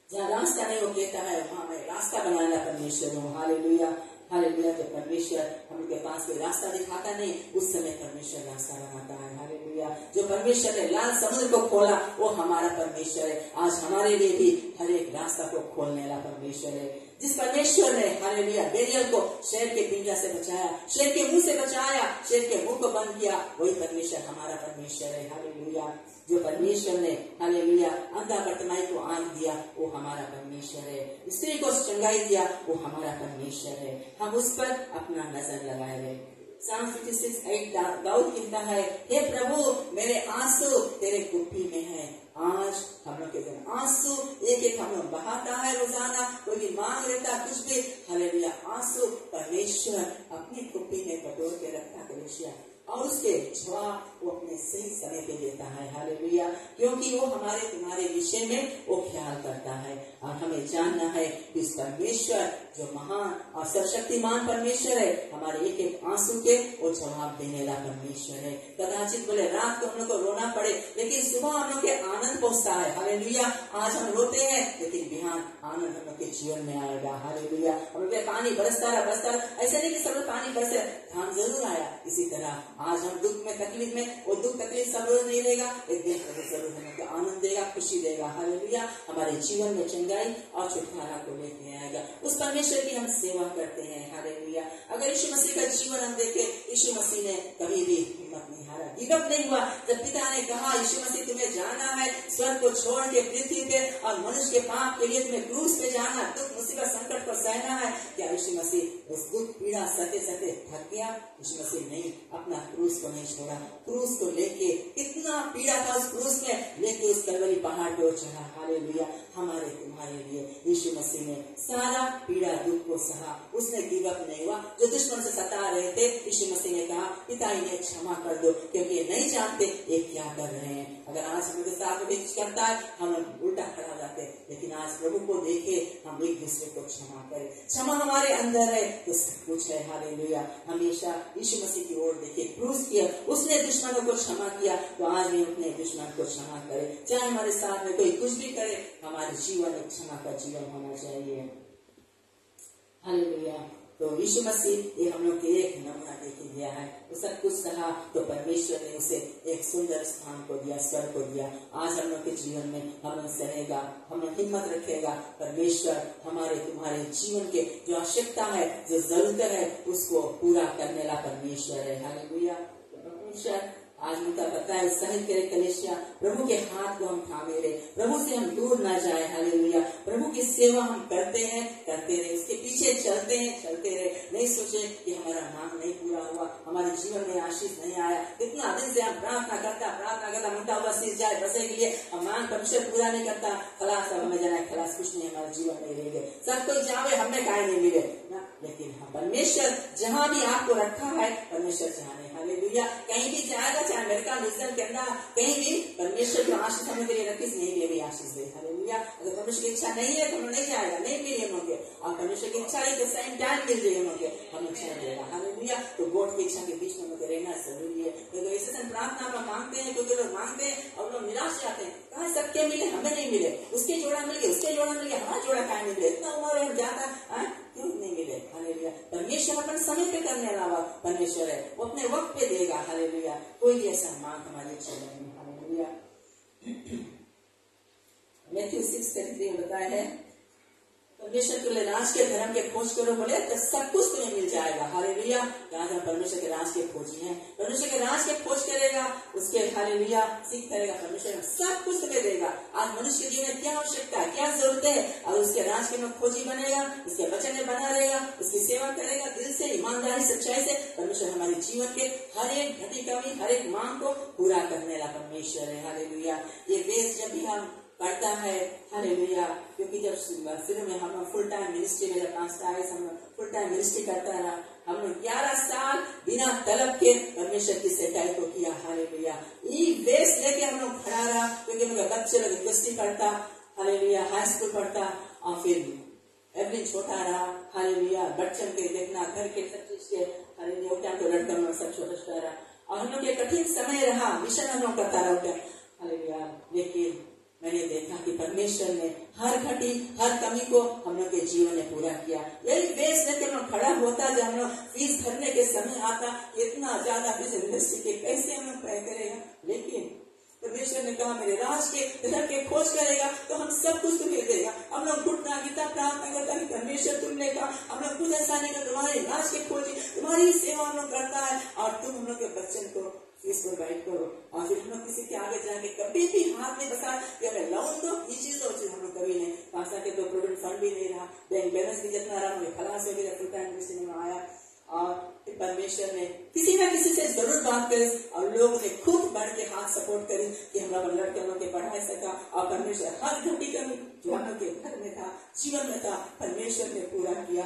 जहाँ रास्ता नहीं वो कहता है वहाँ मैं रास्ता बनाना परमेश्वर हूँ। हालेलुया। हालेलुया। जब परमेश्वर हमके पास कोई रास्ता दिखाता नहीं, उस समय परमेश्वर रास्ता बनाता है। हालेलुया। जो परमेश्वर ने लाल समुद्र को खोला वो हमारा परमेश्वर है। आज हमारे लिए भी हर एक रास्ता को खोलने वाला परमेश्वर है। जिस परमेश्वर ने हालेलुया डेनियल को शेर के पिंजरा से बचाया, शेर के मुंह से बचाया, शेर के मुंह को बंद किया, वही परमेश्वर परमेश्वर हमारा परमेश्वर है। हालेलुया। जो परमेश्वर ने हालेलुया अंधा बटमाई को आंख दिया वो हमारा परमेश्वर है। स्त्री को चंगाई दिया वो हमारा परमेश्वर है। हम उस पर अपना नजर लगाए रहे। Psalm 56:8 दाऊद कहता है, हे प्रभु मेरे आंसू तेरे कुप्पी में है। आज हम लोग के दिन आंसू एक एक हम लोग बहाता है रोजाना, कोई भी मांग लेता कुछ भी, हालेलुया आंसू परमेश्वर अपनी कुप्पी में बटोर के रखता कलीसिया, और उसके जवाब वो अपने सही समय पे देता है। हालेलुया। क्योंकि वो हमारे तुम्हारे विषय में वो ख्याल करता है। और हमें जानना है कि इस परमेश्वर जो महान और सर्वशक्तिमान परमेश्वर है, हमारे एक एक आंसू के वो जवाब देने वाला परमेश्वर है। कदाचित बोले रात को हम लोग को रोना पड़े, लेकिन सुबह हम लोग के आनंद पहुंचता है। हालेलुया। आज हम रोते हैं लेकिन बिहान आनंद हम लोग के जीवन में आएगा। हालेलुया। हम लोग पानी बरसता रहा, ऐसे नहीं कि सब पानी बरसे, धान जरूर आया। इसी तरह आज हम दुख में तकलीफ में, वो दुख तकलीफ सब रोज नहीं रहेगा, एक दिन जरूर हमें आनंद देगा, खुशी देगा। हालेलुया। हमारे जीवन में चंगाई और छुटकारा को लेके आएगा। उस परमेश्वर की हम सेवा करते हैं। हालेलुया। अगर यीशु मसीह का जीवन हम देखें, यीशु मसीह ने कभी भी हिम्मत नहीं हारा, गिवअप नहीं हुआ। जब पिता ने कहा यीशु मसीह तुम्हें जाना है स्वर्ग को छोड़ के पृथ्वी पे और मनुष्य के पाप के लिए तुम्हें क्रूस पे जाना, दुख मुसीबत संकट को सहना है, क्या यीशु मसीह उस दुख पीड़ा सहते सहते थक गया? यीशु मसीह नहीं, अपना क्रूस को नहीं छोड़ा। क्रूस को लेके कितना पीड़ा था, उस क्रूस में लेके उस कलवरी पहाड़ पे चढ़ा। हालेलुया। हमारे तुम्हारे लिए यीशु मसीह ने सारा पीड़ा दुख को सहा, उसने गिवअप नहीं हुआ। जो दुश्मन से सता रहे थे, यीशु मसीह ने कहा पिता इन्हें क्षमा कर दो क्योंकि ये नहीं जानते ये क्या कर रहे हैं। अगर आज हमारे साथ में करता है हम उल्टा खड़ा हो जाते, लेकिन आज प्रभु को देखे हम एक दूसरे को क्षमा करें। क्षमा हमारे अंदर है तो सब कुछ है। हालेलुया। हमेशा यीशु मसीह की ओर देखे, क्रूस किया, उसने दुश्मनों को क्षमा किया, तो आज भी अपने दुश्मन को क्षमा करे। चाहे हमारे साथ में कोई कुछ भी करे, हमारे जीवन एक क्षमा का जीवन होना चाहिए। हालेलुया। तो यीशु मसीह ये हम लोग के एक नमूना देके दिया है। वो सब कुछ कहा तो परमेश्वर ने उसे एक सुंदर स्थान को दिया, स्वर को दिया। आज हम लोग के जीवन में हम सहेगा, हम हिम्मत रखेगा। परमेश्वर हमारे तुम्हारे जीवन के जो आवश्यकता है, जो जरूरत है, उसको पूरा करने वाला परमेश्वर है। हालेलुया। परमेश्वर आज उनका पता है उत्साहित करे कलीसिया, प्रभु के हाथ को हम थामे रहे, प्रभु से हम दूर ना जाए। हालेलुया। प्रभु की सेवा हम करते रहे, उसके पीछे चलते रहे। नहीं सोचे कि हमारा मांग नहीं पूरा हुआ, हमारे जीवन में आशीष नहीं आया। इतना दिन से हम प्रार्थना करता मोटा हुआ शीश जाए बसे के लिए, हम मांग परमेश्वर पूरा नहीं करता। खलास अब हमें जाना, खलास कुछ नहीं, हमारे जीवन में रह गए। सब कोई जावे, हमें काय नहीं मिले ना, लेकिन परमेश्वर जहाँ भी आपको रखा है, परमेश्वर जाने। हालेलुया। कहीं भी जाएगा, चाहे अमेरिका, न्यूजीलैंड, कनाडा, कहीं भी परमेश्वर की आशीष हमें तेरी रखी नहीं दे भी आशीष दे। हालेलुया। अगर परमेश्वर की इच्छा नहीं है तो हम नहीं जाएगा, नहीं मिली हम लोग, और परमेश्वर की इच्छा है तो सेम टाइम मिल जाएगी हम लोग, हम इच्छा देगा। हालेलुया। तो गॉड की इच्छा के बीच में हमें रहना जरूरी है। क्योंकि ऐसे प्रार्थना हम मांगते हैं, क्योंकि लोग मांगते हैं और लोग निराश जाते हैं, कहा सबके मिले हमें नहीं मिले, उसके जोड़ा मिल गया, उसके जोड़ा मिल गया, हमारा जोड़ा कहा नहीं मिले, इतना उम्र जाता क्यों नहीं मिले। हालेलुया। परमेश्वर अपन समय पे करने वाला परमेश्वर है, वो अपने वक्त पे देगा। हालेलुया। कोई ऐसा मांग हमारे जीवन में। हालेलुया। मैथ्यू 6:33 में बताया है, परमेश्वर के लिए राज के धर्म के खोज करो, बोले तो सब कुछ तुम्हें मिल जाएगा। हालेलुया। आज हम परमेश्वर के राज के खोजी हैं, परमेश्वर के राज के खोज करेगा, उसके हालेलुया सीख करेगा, परमेश्वर सब कुछ तुम्हें देगा। आज मनुष्य के जीवन में क्या आवश्यकता है, क्या जरूरत है, और उसके राज के में खोजी बनेगा, उसके वचन में बना रहेगा, उसकी सेवा करेगा दिल से, ईमानदारी, सच्चाई से, परमेश्वर हमारे जीवन के हर एक घटी कमी, हर एक मांग को पूरा करने वाला परमेश्वर है। हालेलुया। ये वेद जब भी हम पढ़ता है, हालेलुया, क्योंकि जब शुरू में हम फुल टाइम मिनिस्ट्री में, जब 5 साल हम फुल टाइम मिनिस्ट्री करता रहा, हम 11 साल बिना तलब के परमेश्वर की सेवकाई को किया। हालेलुया। ये बेस लेके हम लोग खड़ा रहा, क्योंकि हम लोग बच्चे लोग यूनिवर्सिटी पढ़ता, हालेलुया, हाई स्कूल पढ़ता, और फिर एवरी छोटा रहा। हालेलुया। बच्चन के देखना, घर के सब चीज के, हालेलुया, तो लड़का सब छोटा रहा, और हम लोग के कठिन समय रहा, मिशन हम लोग करता रहा। हालेलुया। लेकिन मैंने देखा कि परमेश्वर ने हर घटी, हर कमी को हम लोग के जीवन में पूरा किया। यही बेस लेके हम लोग खड़ा होता, जब हम लोग फीस भरने के समय आता, इतना ज्यादा फीस यूनिवर्सिटी के कैसे हम लोग तय करेगा, लेकिन परमेश्वर ने कहा मेरे राज के धर्म के खोज करेगा तो हम सब कुछ तुम्हें देगा। हम लोग घुटना गीता प्रार्थना करता कि परमेश्वर तुमने कहा, हम लोग खुद ऐसा नहीं कर, तुम्हारे राज के खोजी, तुम्हारी सेवा हम लोग करता है, और तुम हम लोग के बच्चन को इस पर बैठ करो। और फिर हम लोग किसी के आगे जाके कभी भी हाथ नहीं बता कि हमें लोन दो, ये चीज दो, चीज हम लोग कभी नहीं। पासा के तो प्रोविडेंट फंड भी नहीं रहा, बैंक बैलेंस भी जितना रहा, मुझे खलास हो गया, फुल टाइम मिनिस्ट्री में आया। और परमेश्वर ने किसी न किसी से जरूर बात करी और लोग ने खूब बढ़ के हाथ सपोर्ट करी कि हम लोग लड़के के पढ़ा सका। और परमेश्वर हर घटी कमी जो हम लोग के घर में था, जीवन में था, परमेश्वर ने पूरा किया।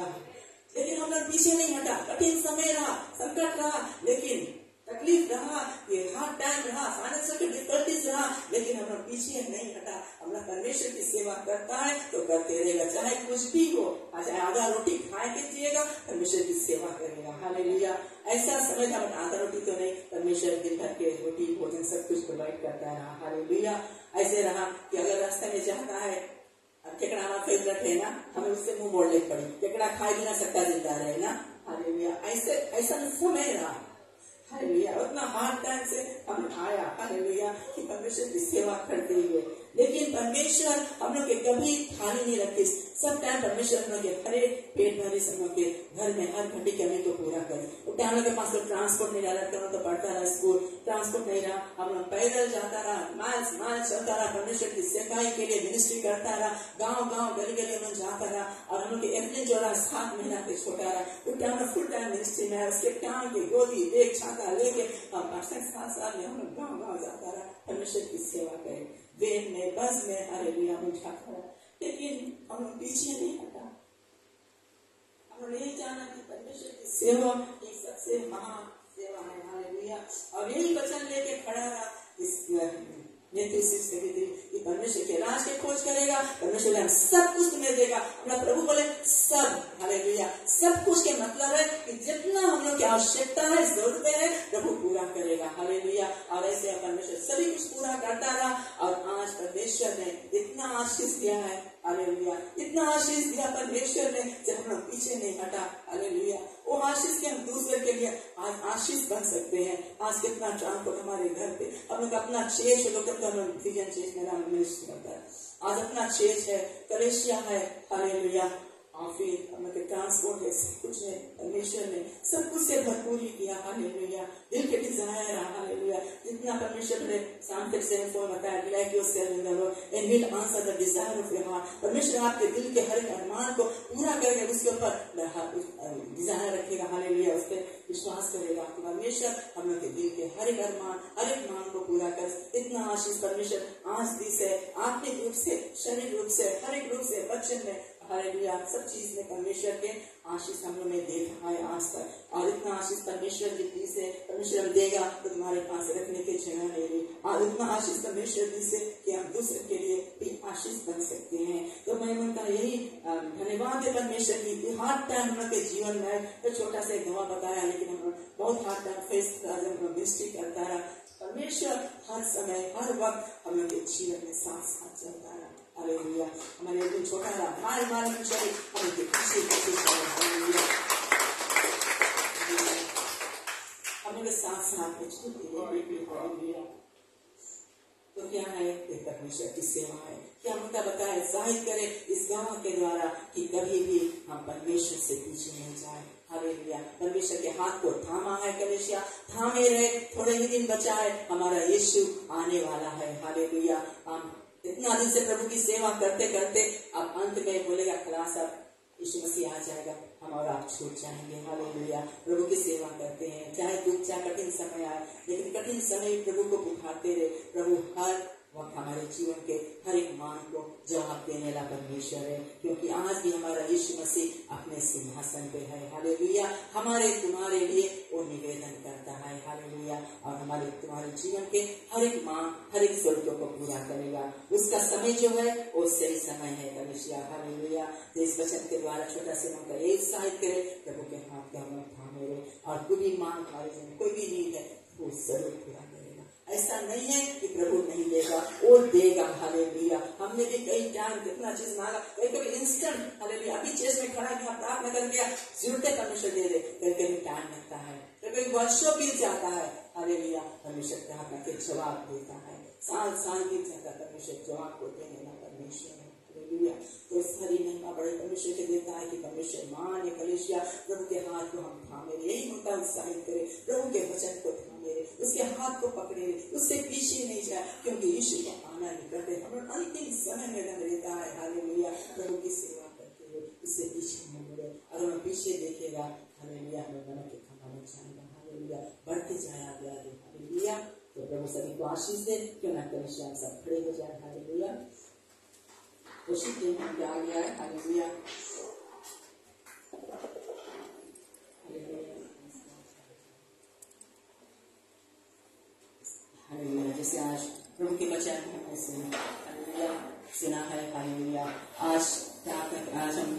लेकिन हम लोग पीछे नहीं हटा। कठिन समय रहा, संकट रहा, लेकिन तकलीफ रहा, ये हार्ड टाइम रहा, फाइनेंशियल डिफिकल्टीज रहा, लेकिन हम लोग पीछे नहीं हटा। हम लोग परमेश्वर की सेवा करता है तो करते रहेगा, चाहे कुछ भी हो। चाहे आधा रोटी खाए के जिएगा, परमेश्वर की सेवा करेगा। हालेलुया। ऐसा समय था आधा रोटी तो नहीं, परमेश्वर दिन भर के रोटी भोजन सब कुछ प्रोवाइड करता रहा। हालेलुया। ऐसे रहा कि अगर रास्ते में जाता है, केकड़ा हमारा फेवरेट है ना, हमें उससे मुंह मोड़ने पड़ी, केकड़ा खाए बिना सकता जिंदा रहे ना। हालेलुया। ऐसे ऐसा समय रहा। हालेलुया। उतना हार्ड टाइम से हम आया, हालेलुया, कि परमेश्वर की सेवा करते हुए। लेकिन परमेश्वर हम लोग के कभी खाली नहीं रखे। सब टाइम परमेश्वर हम लोग के हरे पेट भरे सब लोग के घर में हर घंटे कमी को पूरा करे। तो हम लोग के पास तो ट्रांसपोर्ट नहीं रहा, तो पढ़ता रहा, स्कूल ट्रांसपोर्ट नहीं रहा, हम लोग पैदल जाता रहा, माइल्स चलता रहा, परमेश्वर की सेवाई के लिए मिनिस्ट्री करता रहा, गाँव गाँव गली गली में जाता रहा। और हम लोग के एप्रिल जो रहा 7 महीना के छोटा रहा, उस टाइम फुल टाइम मिनिस्ट्री में, उसके टाइम के गोदी एक छाता लेके 5-7 साल में हम लोग गाँव गाँव जाता रहा, परमेश्वर की सेवा करे, वेन में, बस में, हालेलुया, में जाता रहा। लेकिन हम लोग पीछे नहीं हटा। हम लोग नहीं जाना कि परमेश्वर की सेवा ये सबसे महान सेवा है। हालेलुया। और यही वचन लेके खड़ा रहा इस कि परमेश्वर के राज की खोज करेगा, परमेश्वर हम सब कुछ तुम्हें देगा। अपना प्रभु बोले सब, हालेलुया, सब कुछ के मतलब है कि जितना हम लोग की आवश्यकता है, जरूरत है, प्रभु पूरा करेगा। हालेलुया। और ऐसे परमेश्वर सभी कुछ पूरा करता रहा। और आज परमेश्वर ने इतना आशीष दिया है, हालेलुया, इतना आशीष दिया परमेश्वर ने, जब हम लोग पीछे नहीं हटा। हालेलुया। वो आशीष के हम दूसरे के लिए आज आशीष बन सकते हैं। आज कितना ट्रांसपोर्ट हमारे घर पे, हम लोग अपना चेज लोग विजन चेज मेरा मिनिस्ट्री करता है। आज अपना चेज है, कलेशिया है, हालेलुया। और फिर हम लोग ट्रांसपोर्ट है, सब कुछ है, परमेश्वर ने सब कुछ से भरपूर किया। हालेलुया। दिल के डिजायर, हालेलुया, जितना परमेश्वर ने शाम तक से बताया and will answer the desire of your heart। परमेश्वर आपके दिल के हर एक अरमान को पूरा करेगा, उसके ऊपर डिजायर रखेगा। हालेलुया। उस पर विश्वास करेगा। परमेश्वर हम लोग के दिल के हर एक अरमान, हर एक मांग को पूरा कर। इतना आशीष परमेश्वर आज दी से, आत्मिक रूप से, शारीरिक रूप से, हर एक रूप से, वचन में, हालेलुया, सब चीज में परमेश्वर के आशीष हम लोग ने देखा है आज तक। और इतना आशीष परमेश्वर दी से, परमेश्वर देगा तो तुम्हारे पास रखने की जगह नहीं रही। और इतना आशीष परमेश्वर दी से कि हम दूसरे के लिए भी आशीष बन सकते हैं। तो मैं उनका यही धन्यवाद है परमेश्वर की। हार्ड टाइम हम लोग के जीवन में तो छोटा सा गवाह बताया, लेकिन हम बहुत हार्ड टाइम फेस मिनिस्ट्री करता रहा। परमेश्वर हर समय, हर वक्त हम लोग के जीवन में साथ साथ चलता रहा। हालेलुया। हमारे दिन छोटा रहा, हमारे बारे में चले, हम उनके पीछे हालेलुया, हम उनके साथ साथ में चलते। हालेलुया। तो क्या है, एक परमेश्वर की सेवा है कि हम उनका बताए, जाहिर करें इस गाँव के द्वारा कि कभी भी हम परमेश्वर से पीछे नहीं जाए। हालेलुया। परमेश्वर के हाथ को थामा है, कलेशिया थामे रहे, थोड़े ही दिन बचा है, हमारा यीशु आने वाला है। हालेलुया। हम इतना दिन से प्रभु की सेवा करते करते अब अंत में बोलेगा खलास, अब यीशु मसीह आ जाएगा, हम और आप छूट जाएंगे। हालेलुया। प्रभु की सेवा करते हैं, चाहे दुख चाहे कठिन समय आए, लेकिन कठिन समय प्रभु को पुकारते रहे। प्रभु हर वक्त हमारे जीवन के हर एक मांग को जवाब देने वाला परमेश्वर है, क्योंकि आज भी हमारा यीशु मसीह अपने सिंहासन पे है। हालेलुया। हमारे तुम्हारे लिए वो निवेदन करता है। हालेलुया। और हमारे तुम्हारे जीवन के हर एक मांग, हर एक जरूरतों को पूरा करेगा। उसका समय जो है वो सही समय है। परमेश्वर, हालेलुया। इस वचन के द्वारा छोटा से मन का एक उत्साहित करे, प्रभु के हाथ का मन थामे रहे, और कोई भी मांग हमारे जीवन कोई भी नीड है वो जरूर पूरा करेगा। ऐसा नहीं है कि प्रभु नहीं देगा, वो देगा। हालेलुया। हमने भी कई टाइम कितना चीज मांगा, कभी कभी इंस्टेंट, हालेलुया, अभी चेस में खड़ा किया, प्रार्थना कर दिया, जरूरतें परमेश्वर दे दे। कभी कभी टाइम लगता है, कभी वर्षों बीत जाता है। हालेलुया। परमेश्वर प्रार्थना के जवाब देता है, साल साल बीत जाता है, परमेश्वर जवाब को देने वाला परमेश्वर है। हालेलुया। तो इस सारी महिमा बड़े परमेश्वर के देता है कि परमेश्वर मान ये कलीसिया प्रभु के हाथ को हम थामे रहे, यही उनका उत्साहित करे, प्रभु के वचन को थामे रहे, उसके हाथ को पकड़े रहे, उससे पीछे नहीं जाए, क्योंकि यीशु का आना निकट है। हमें अंतिम समय में रहता है हालेलुया, प्रभु की सेवा करते हुए उससे पीछे नहीं मुड़े। अगर हम पीछे देखेगा हालेलुया हमें मन के खंभा में जाएगा हालेलुया, बढ़ते जाए आगे आगे हालेलुया। तो प्रभु सभी को आशीष दे, क्यों ना कलीसिया हम सब खड़े हो जाए हालेलुया। उसी के हम क्या आ गया है हालेलुया हालेलुया। जैसे आज प्रभु के वचन हमने सुना है हालेलुया। आज हम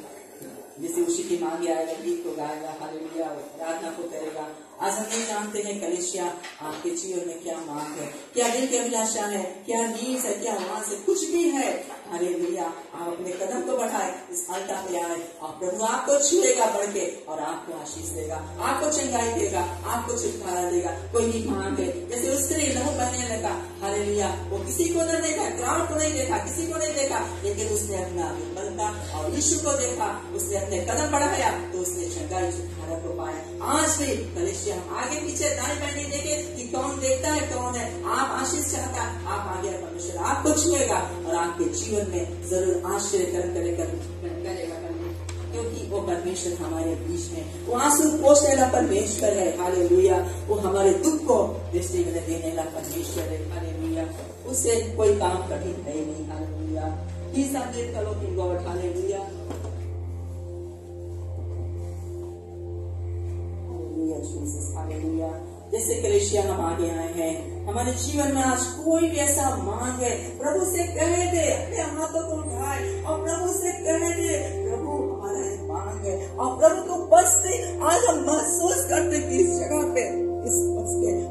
जैसे उसी की मांगे आएगा, गीत को गाएगा हालेलुया, प्रार्थना को करेगा। आज हम नहीं जानते हैं कलीसिया आपके जीवन में क्या मांग है, क्या दिल की अभिलाषा है, क्या नीड है, क्या वांछा है, कुछ भी है हालेलुया। आप अपने कदम को बढ़ाए, इस अल्टार पे आए और प्रभु आपको छुएगा बढ़ के और आपको आशीष देगा, आपको चंगाई देगा, आपको छुटकारा देगा। कोई भी मांग है, जैसे उस स्त्री लहू बहने लगा हालेलुया, वो किसी को नहीं देखा, क्राउड को नहीं देखा, किसी को नहीं देखा, लेकिन उसने अपना विफलता और यीशु को देखा, उसने अपने कदम बढ़ाया तो उसने चंगाई छुटकारा को पाया। आज भी कलीसिया आगे पीछे दाएं बाएं नहीं देखे कि कौन देखता है कौन है, आप आशीष चाहता है, आप आगे परमेश्वर आपको छुएगा और आपके जीवन में जरूर आश्चर्य करेगा, क्योंकि वो परमेश्वर हमारे बीच में, वो आंसू पोंछने वाला परमेश्वर है हालेलुया। वो हमारे दुख को दृष्टि में देने वाला परमेश्वर है हालेलुया। उससे कोई काम कठिन है नहीं हालेलुया। ही सबमिट करो कि गॉड हालेलुया हालेलुया। जैसे कलीसिया हम आगे आए हैं, हमारे जीवन में आज कोई भी ऐसा मांग है, प्रभु से कह दे, अपने हाथों को उठाए और प्रभु से कह दे, प्रभु हमारा एक मांग है। और प्रभु को बस से आज हम महसूस करते कि इस जगह पे इस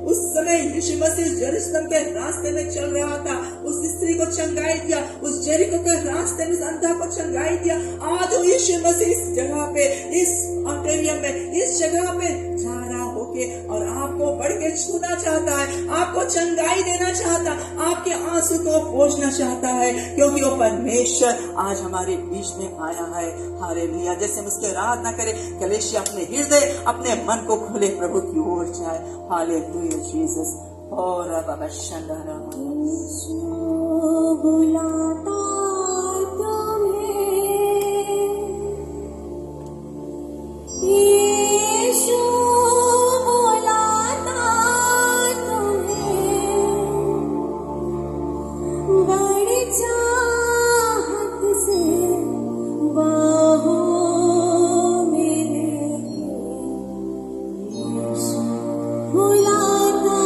उस समय यीशु मसीह यरूशलेम के रास्ते में चल रहा था, उस स्त्री को चंगाई दिया, उस जेरिको के रास्ते में अंधा को चंगाई दिया। आज वो यीशु मसीह इस जगह पे, इस ऑडिटोरियम में, इस जगह पे जा रहा होके और आपको बढ़ के छूना चाहता है, आपको चंगाई देना चाहता, आपके आंसू को पोंछना चाहता है, क्योंकि वो परमेश्वर आज हमारे बीच में आया है हालेलुया। जैसे हम उसके आराधना करें, कलीसिया अपने हृदय अपने मन को खोले, प्रभु की ओर जाए हालेलुया जीसस। और बाबा शंडा बुलाता बुलाता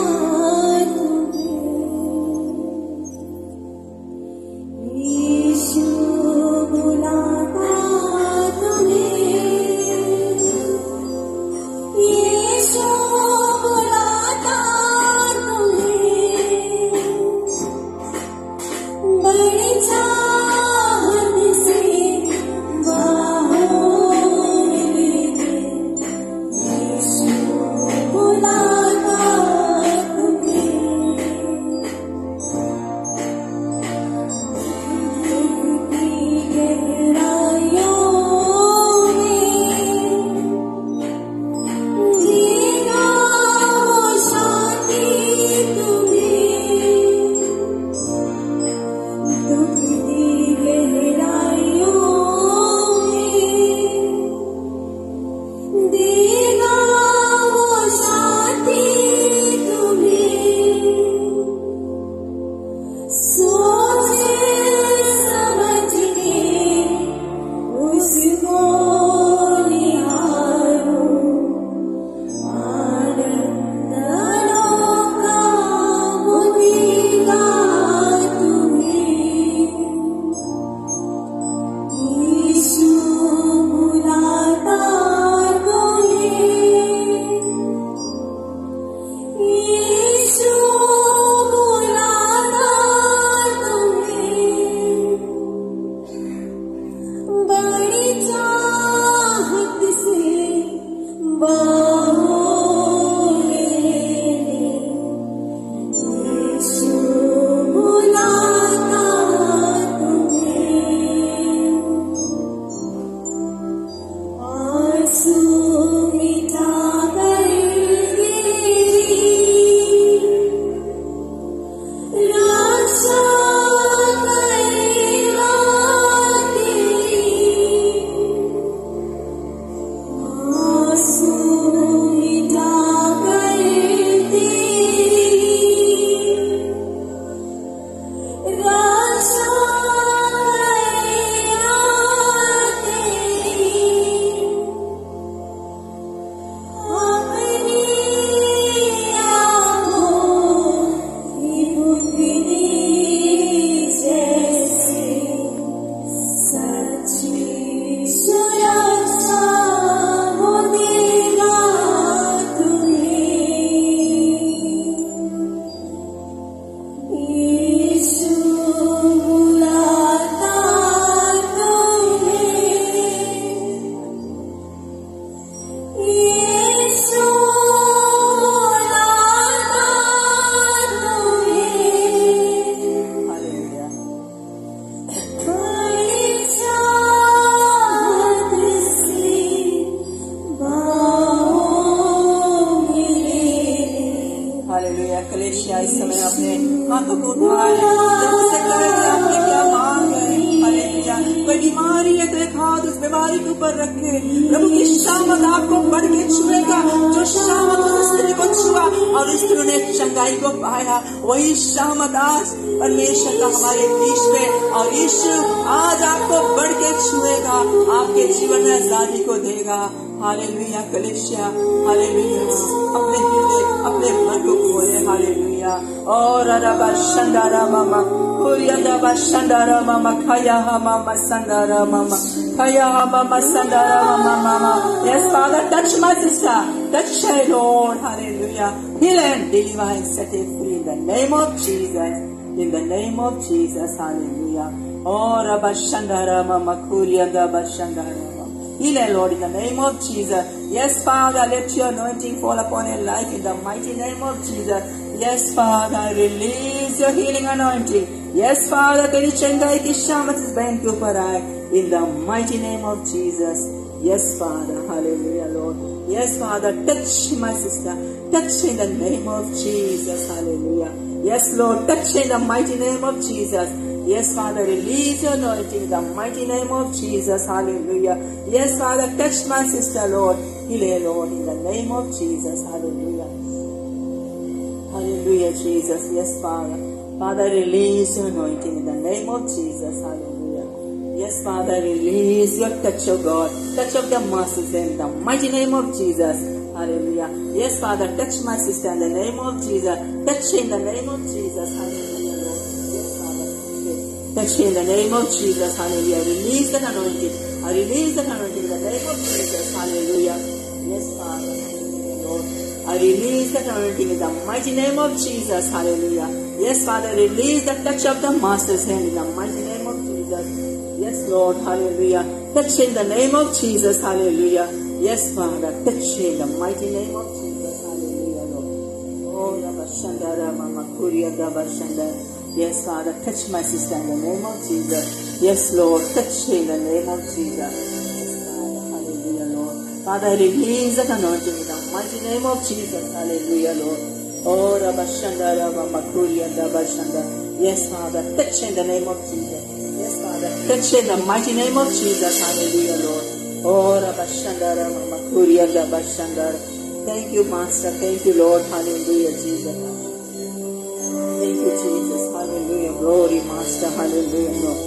हालेलुया। कलीसिया इस समय अपने हाथों को उठाए, प्रभु से कहेंगे आपने क्या मांग है। हालेलुया। कोई बीमारी है तो एक हाथ उस बीमारी के ऊपर रखे, प्रभु की शामत आपको बढ़ के छुएगा। जो शामत उस स्त्री को छुआ और इस स्त्री ने चंगाई को पाया, वही शामत आज परमेश्वर का हमारे बीच में, और यीशु आज आपको बढ़ के छुएगा, आपके जीवन में आजादी को देगा। हालेलुया। कलीसिया हालेलुया, अपने हृदय अपने मन को खोले। हालेलुया। और रबा शंडारा मामा कुरियंदा शंडारा मामा खया मामा संडारा मामा खया मामा संडारा मामा। Yes, Father, touch my sister, touch her, Lord. Hallelujah. Heal and deliver and set her free in the name of Jesus. In the name of Jesus. Hallelujah. Oh, Rabba Shandara Mama Kuryanda Bashandara. Heal, Lord, in the name of Jesus. Yes, Father, let your anointing fall upon your life in the mighty name of Jesus. Yes, Father, release your healing anointing. Yes, Father, तेरी चंगाई की शामत इस बहन के ऊपर आए in the mighty name of Jesus. Yes, Father, hallelujah, Lord. Yes, Father, touch my sister. Touch in the name of Jesus, hallelujah. Yes, Lord, touch in the mighty name of Jesus. Yes, Father, release your anointing in the mighty name of Jesus. Hallelujah. Yes, Father, touch my sister, Lord. Heal her, Lord, in the name of Jesus. Hallelujah. Hallelujah, Jesus. Yes, Father. Father, release your anointing in the name of Jesus. Hallelujah. Yes, Father, release your touch of God. Touch of the masses in the mighty name of Jesus. Hallelujah. Yes, Father, touch my sister in the name of Jesus. Touch in the name of Jesus. Hallelujah. Touch in the name of Jesus. Hallelujah. Release that anointing. I release that anointing in the name of Jesus. Hallelujah. Yes, Father. Hallelujah, Lord. I release that anointing in the mighty name of Jesus. Hallelujah. Yes, Father. Release the touch of the Master's hand in the mighty name of Jesus. Yes, Lord. Hallelujah. Touch in the name of Jesus. Hallelujah. Yes, Father. Touch in the mighty name of Jesus. Hallelujah, Lord. Oh, Rabashandara Mama Kuriya Dabashandara. Yes, Father, touch my sister in the name of Jesus. Yes, Lord, touch her in the name of Jesus. Yes, Father, hallelujah, Lord. Father, release that anointing in the mighty name of Jesus. Hallelujah, Lord. Oh, Rabashanda, Rabamakuri, and Rabashanda. Yes, Father, touch her in the name of Jesus. Yes, Father, touch her in the mighty name of Jesus. Hallelujah, Lord. Oh, Rabashanda, Rabamakuri, and Rabashanda. Thank you, Master. Thank you, Lord. Hallelujah, Jesus. Thank you, Jesus. Hallelujah. Glory, Master. Hallelujah, Lord.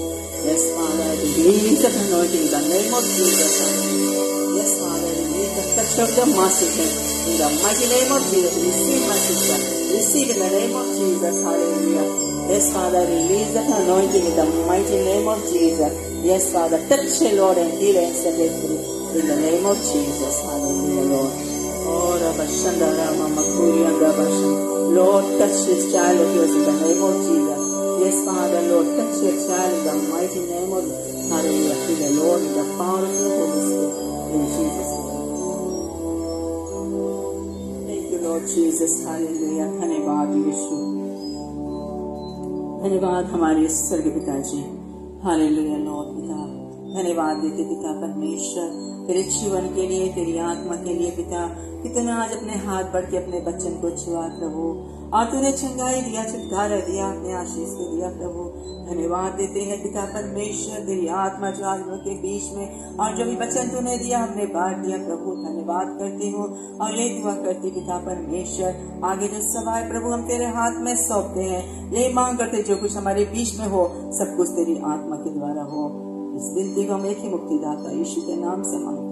Yes, Father, release the anointing in the name of Jesus. Hallelujah. Yes, Father, release the touch of the Master's hand in the mighty name of Jesus. Receive my sister. Receive in the name of Jesus. Hallelujah. Yes, Father, release the anointing in the mighty name of Jesus. Yes, Father, touch her, Lord, and heal and set her free in the name of Jesus. Hallelujah, Lord. Oh, Rabashandara, Mama Kuri, and Rabashandara. Lord, touch this child of yours in the name of Jesus. Yes, Father, Lord, touch your child in the mighty name of Hallelujah. To the Lord in the power of the Holy Spirit. In Jesus' name. Thank you, Lord Jesus. Hallelujah. धन्यवाद यीशु. धन्यवाद हमारे स्वर्गीय पिताजी. Hallelujah Lord पिता. धन्यवाद देते पिता परमेश्वर तेरे जीवन के लिए, तेरी आत्मा के लिए पिता, कि तूने आज अपने हाथ बढ़ के अपने बच्चन को छुआ प्रभु, और तूने चंगाई दिया, छुटकारा दिया, अपने आशीष को दिया प्रभु. धन्यवाद देते हैं पिता परमेश्वर तेरी आत्मा जो आज के बीच में, और जो भी वचन तूने दिया हमने बांट दिया प्रभु. धन्यवाद करती हूँ और ये दुआ करती पिता परमेश्वर आगे जो सवाल प्रभु हम तेरे हाथ में सौंपते हैं, यही मांग करते जो कुछ हमारे बीच में हो सब कुछ तेरी आत्मा के द्वारा हो. इस विनती को हम एक ही मुक्तिदाता यीशु के नाम से मांगते